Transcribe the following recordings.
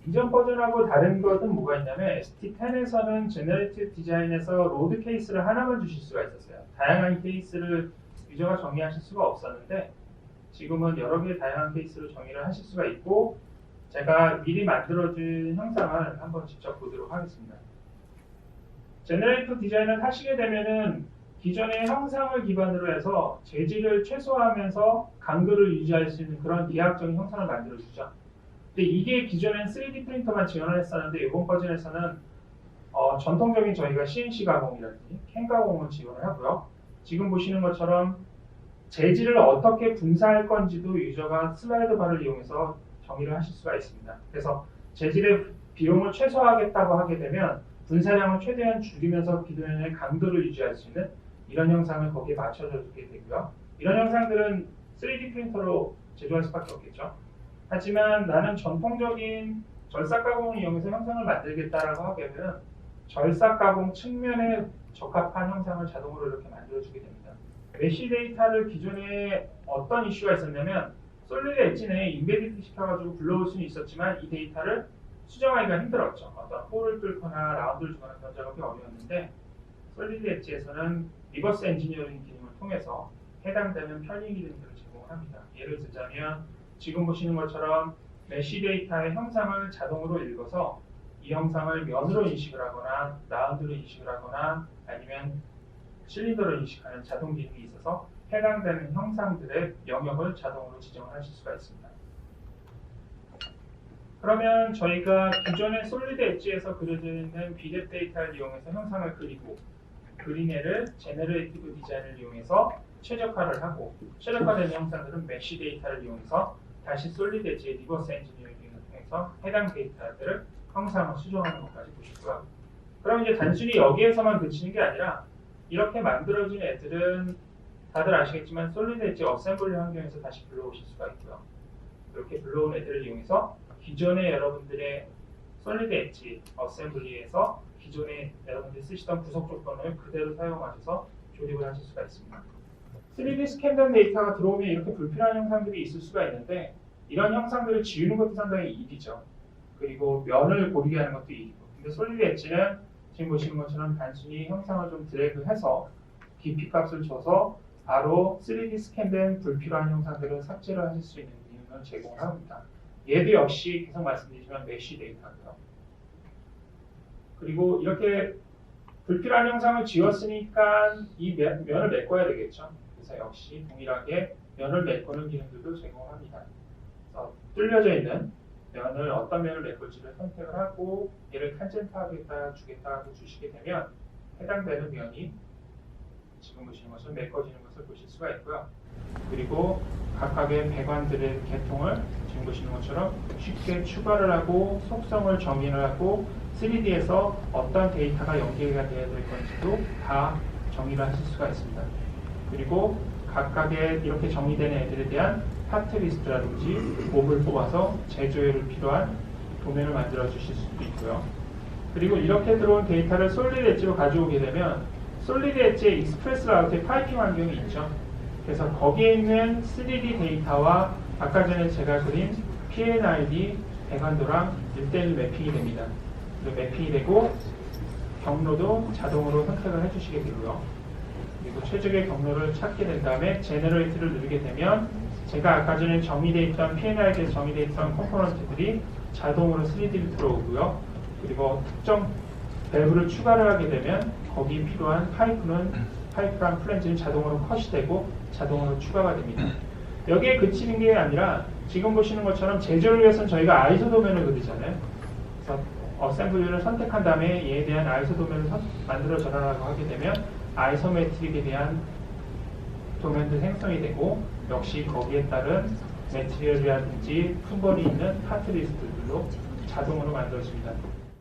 이전 버전하고 다른 것은 뭐가 있냐면 ST10에서는 제너레이티브 디자인에서 로드 케이스를 하나만 주실 수가 있었어요. 다양한 케이스를 유저가 정의하실 수가 없었는데 지금은 여러 개의 다양한 케이스로 정의를 하실 수가 있고 제가 미리 만들어준 형상을 한번 직접 보도록 하겠습니다. 제너레이티브 디자인을 하시게 되면은 기존의 형상을 기반으로 해서 재질을 최소화하면서 강도를 유지할 수 있는 그런 비약적인 형상을 만들어주죠. 근데 이게 기존엔 3D 프린터만 지원을 했었는데 이번 버전에서는 전통적인 저희가 CNC 가공이라든지 캔 가공을 지원을 하고요. 지금 보시는 것처럼 재질을 어떻게 분사할 건지도 유저가 슬라이드 바를 이용해서 정의를 하실 수가 있습니다. 그래서 재질의 비용을 최소화하겠다고 하게 되면 분사량을 최대한 줄이면서 기존의 강도를 유지할 수 있는 이런 형상을 거기에 맞춰주게 되고요. 이런 형상들은 3D 프린터로 제조할 수밖에 없겠죠. 하지만 나는 전통적인 절삭 가공을 이용해서 형상을 만들겠다라고 하게 되면 절삭 가공 측면에 적합한 형상을 자동으로 이렇게 만들어주게 됩니다. 메쉬 데이터를 기존에 어떤 이슈가 있었냐면 솔리드 엣지 내에 인베디드 시켜가지고 불러올 수는 있었지만 이 데이터를 수정하기가 힘들었죠. 어떤 홀을 뚫거나 라운드를 주거나 그런 작업이 어려웠는데 솔리드 엣지에서는 리버스 엔지니어링 기능을 통해서 해당되는 편리 기능들을 제공합니다. 예를 들자면 지금 보시는 것처럼 메쉬 데이터의 형상을 자동으로 읽어서 이 형상을 면으로 인식을 하거나 라운드로 인식을 하거나 아니면 실린더로 인식하는 자동 기능이 있어서 해당되는 형상들의 영역을 자동으로 지정을 하실 수가 있습니다. 그러면 저희가 기존의 솔리드 엣지에서 그려져 있는 비랩 데이터를 이용해서 형상을 그리고 그린 애를 제너레이티브 디자인을 이용해서 최적화를 하고 최적화된 형상들은 메쉬 데이터를 이용해서 다시 솔리드 엣지의 리버스 엔지니어링을 통해서 해당 데이터들을 형상을 수정하는 것까지 보시고요. 그럼 이제 단순히 여기에서만 그치는 게 아니라 이렇게 만들어진 애들은 다들 아시겠지만 솔리드 엣지 어셈블리 환경에서 다시 불러오실 수가 있고요. 이렇게 불러온 애들을 이용해서 기존의 여러분들의 솔리드 엣지 어셈블리에서 기존에 여러분들이 쓰시던 구석 조건을 그대로 사용하셔서 조립을 하실 수가 있습니다. 3D 스캔된 데이터가 들어오면 이렇게 불필요한 형상들이 있을 수가 있는데 이런 형상들을 지우는 것도 상당히 일이죠. 그리고 면을 고르게 하는 것도 일이고 근데 솔리드 엣지는 지금 보시는 것처럼 단순히 형상을 좀 드래그해서 깊이 값을 줘서 바로 3D 스캔된 불필요한 형상들을 삭제를 하실 수 있는 기능을 제공을 합니다. 얘도 역시 계속 말씀드리지만 메쉬 데이터고요. 그리고 이렇게 불필요한 형상을 지웠으니까 이 면을 메꿔야 되겠죠. 그래서 역시 동일하게 면을 메꾸는 기능들도 제공합니다. 그래서 뚫려져 있는 면을 어떤 면을 메꿀지를 선택을 하고 얘를 탄젠트하겠다 주겠다 하고 주시게 되면 해당되는 면이 지금 보시는 것처럼 메꿔지는 것을 보실 수가 있고요. 그리고 각각의 배관들의 계통을 지금 보시는 것처럼 쉽게 추가를 하고 속성을 정의를 하고 3D에서 어떤 데이터가 연계가 되어야 될 건지도 다 정의를 하실 수가 있습니다. 그리고 각각의 이렇게 정의되는 애들에 대한 파트 리스트라든지 몹을 뽑아서 제조에를 필요한 도면을 만들어 주실 수도 있고요. 그리고 이렇게 들어온 데이터를 솔리드 엣지로 가져오게 되면 솔리드 엣지의 익스프레스 라우트의 파이핑 환경이 있죠. 그래서 거기에 있는 3D 데이터와 아까 전에 제가 그린 PNID 배관도랑 1:1 매핑이 됩니다. 매핑이 되고 경로도 자동으로 선택을 해주시게 되고요. 그리고 최적의 경로를 찾게 된 다음에 제너레이트를 누르게 되면 제가 아까 전에 정의되어 있던 PNID에서 정의되어 있던 컴포넌트들이 자동으로 3D로 들어오고요. 그리고 특정 밸브를 추가를 하게 되면 거기 필요한 파이프랑 플랜지는 자동으로 컷이 되고 자동으로 추가가 됩니다. 여기에 그치는 게 아니라 지금 보시는 것처럼 제조를 위해서는 저희가 아이소 도면을 그리잖아요. 그래서 어셈블리를 선택한 다음에 얘에 대한 아이소 도면을 만들어 전환하고 하게 되면 아이소메트릭에 대한 도면도 생성이 되고 역시 거기에 따른 매트리얼이라든지 품벌이 있는 파트 리스트들로 자동으로 만들어집니다.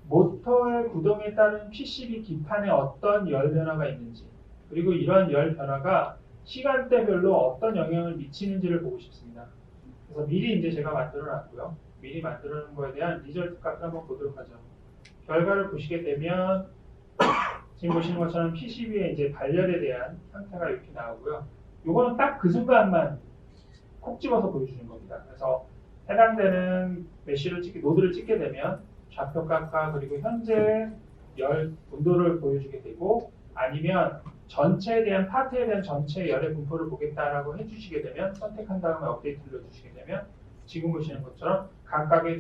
모터의 구동에 따른 PCB 기판에 어떤 열 변화가 있는지 그리고 이러한 열 변화가 시간대별로 어떤 영향을 미치는지를 보고 싶습니다. 그래서 미리 이제 제가 만들어 놨고요. 미리 만들어 놓은 거에 대한 리절트 값을 한번 보도록 하죠. 결과를 보시게 되면 지금 보시는 것처럼 PCB의 이제 발열에 대한 상태가 이렇게 나오고요. 요거는 딱 그 순간만 콕 집어서 보여주는 겁니다. 그래서 해당되는 노드를 찍게 되면 좌표값과 그리고 현재 열 온도를 보여주게 되고, 아니면 전체에 대한 파트에 대한 전체 열의 분포를 보겠다라고 해주시게 되면, 선택한 다음에 업데이트 눌러주시게 되면 지금 보시는 것처럼 각각의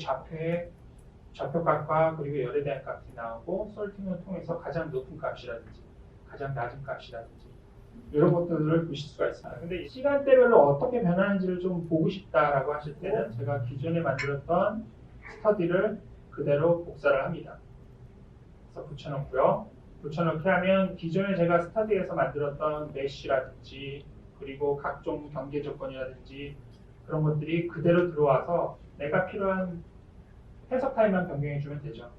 좌표값과 그리고 열에 대한 값이 나오고, 솔팅을 통해서 가장 높은 값이라든지 가장 낮은 값이라든지 이런 것들을 보실 수가 있습니다. 근데 시간대별로 어떻게 변하는지를 좀 보고 싶다라고 하실 때는 제가 기존에 만들었던 스터디를 그대로 복사를 합니다. 그래서 붙여놓고요. 붙여놓게 하면 기존에 제가 스터디에서 만들었던 메쉬라든지 그리고 각종 경계 조건이라든지 그런 것들이 그대로 들어와서 내가 필요한 해석 타입만 변경해주면 되죠.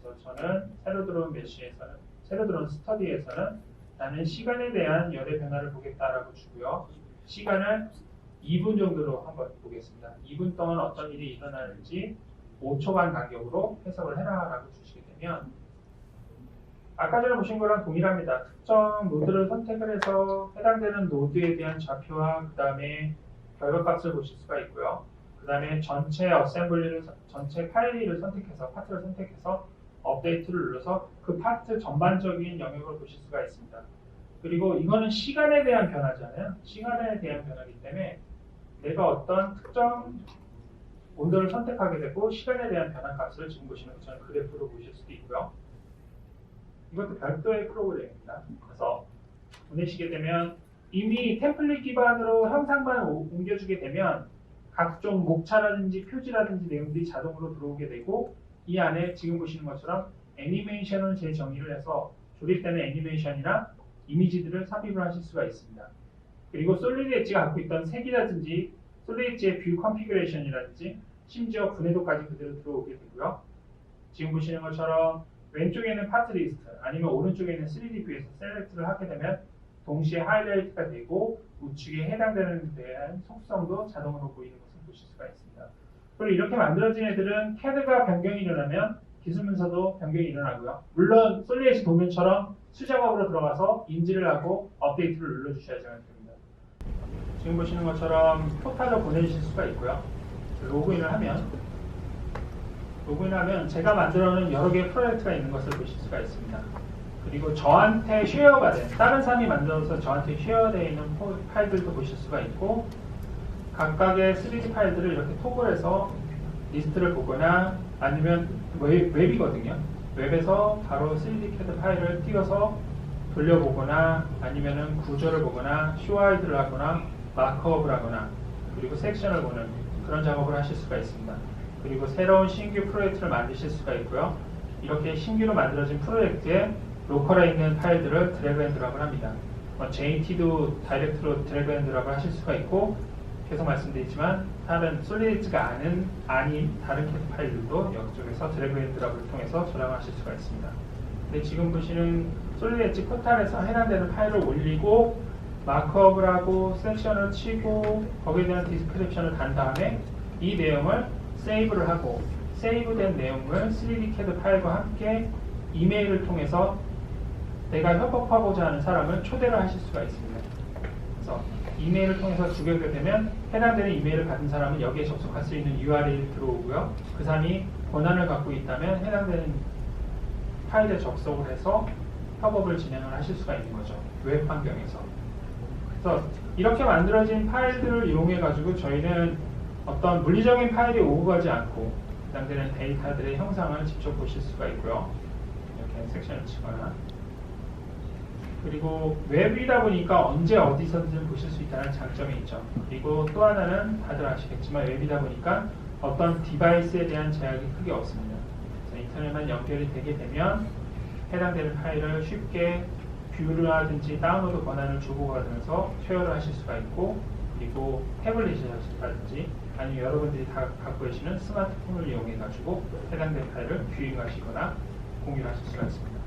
그래서 저는 새로 들어온 스터디에서는 나는 시간에 대한 열의 변화를 보겠다라고 주고요. 시간을 2분 정도로 한번 보겠습니다. 2분 동안 어떤 일이 일어나는지 5초간 간격으로 해석을 해라라고 주시게 되면, 아까 전에 보신 거랑 동일합니다. 특정 노드를 선택을 해서 해당되는 노드에 대한 좌표와 그 다음에 결과값을 보실 수가 있고요. 그 다음에 전체 파일을 선택해서, 파트를 선택해서 업데이트를 눌러서 그 파트 전반적인 영역을 보실 수가 있습니다. 그리고 이거는 시간에 대한 변화잖아요. 시간에 대한 변화이기 때문에 내가 어떤 특정 온도를 선택하게 되고 시간에 대한 변화 값을 지금 보시는 것처럼 그래프로 보실 수도 있고요. 이것도 별도의 프로그램입니다. 그래서 보내시게 되면 이미 템플릿 기반으로 형상만 옮겨주게 되면 각종 목차라든지 표지라든지 내용들이 자동으로 들어오게 되고, 이 안에 지금 보시는 것처럼 애니메이션을 재정의를 해서 조립되는 애니메이션이나 이미지들을 삽입을 하실 수가 있습니다. 그리고 솔리드 엣지가 갖고 있던 색이라든지 솔리드 엣지의 뷰 컨피그레이션이라든지 심지어 분해도까지 그대로 들어오게 되고요. 지금 보시는 것처럼 왼쪽에는 파트 리스트 아니면 오른쪽에는 3D 뷰에서 셀렉트를 하게 되면 동시에 하이라이트가 되고 우측에 해당되는 데 대한 속성도 자동으로 보이는 것을 보실 수가 있습니다. 그리고 이렇게 만들어진 애들은 CAD가 변경이 일어나면 기술 문서도 변경이 일어나고요. 물론 솔리드 도면처럼 수작업으로 들어가서 인지를 하고 업데이트를 눌러주셔야지 됩니다. 지금 보시는 것처럼 포탈로 보내주실 수가 있고요. 로그인을 하면 제가 만들어놓은 여러 개의 프로젝트가 있는 것을 보실 수가 있습니다. 그리고 저한테 쉐어가 된, 다른 사람이 만들어서 저한테 쉐어되어 있는 파일들도 보실 수가 있고, 각각의 3D 파일들을 이렇게 토글해서 리스트를 보거나, 아니면 웹이거든요. 웹에서 바로 3D CAD 파일을 띄워서 돌려보거나, 아니면은 구조를 보거나, CYD를 하거나, 마크업을 하거나, 그리고 섹션을 보는 그런 작업을 하실 수가 있습니다. 그리고 새로운 신규 프로젝트를 만드실 수가 있고요. 이렇게 신규로 만들어진 프로젝트에 로컬에 있는 파일들을 드래그 앤 드랍을 합니다. JT도 다이렉트로 드래그 앤 드랍을 하실 수가 있고, 계속 말씀드리지만 다른 솔리드가 아닌 다른 CAD 파일들도 이쪽에서 드래그 앤 드랍을 통해서 저장하실 수가 있습니다. 근데 지금 보시는 솔리드 엣지 포탈에서 해당되는 파일을 올리고 마크업을 하고 섹션을 치고 거기에 대한 디스크립션을 단 다음에 이 내용을 세이브를 하고, 세이브된 내용을 3D CAD 파일과 함께 이메일을 통해서 내가 협업하고자 하는 사람을 초대를 하실 수가 있습니다. 그래서 이메일을 통해서 주게 되면 해당되는 이메일을 받은 사람은 여기에 접속할 수 있는 URL이 들어오고요. 그 사람이 권한을 갖고 있다면 해당되는 파일에 접속을 해서 협업을 진행을 하실 수가 있는 거죠. 웹 환경에서. 그래서 이렇게 만들어진 파일들을 이용해 가지고 저희는 어떤 물리적인 파일이 오고 가지 않고 해당되는 데이터들의 형상을 직접 보실 수가 있고요. 이렇게 섹션을 치거나, 그리고 웹이다 보니까 언제 어디서든 보실 수 있다는 장점이 있죠. 그리고 또 하나는 다들 아시겠지만 웹이다 보니까 어떤 디바이스에 대한 제약이 크게 없습니다. 그래서 인터넷만 연결이 되게 되면 해당되는 파일을 쉽게 뷰를 하든지 다운로드 권한을 주고받으면서 쉐어를 하실 수가 있고, 그리고 태블릿이라든지 아니면 여러분들이 다 갖고 계시는 스마트폰을 이용해 가지고 해당된 파일을 뷰잉하시거나 공유하실 수가 있습니다.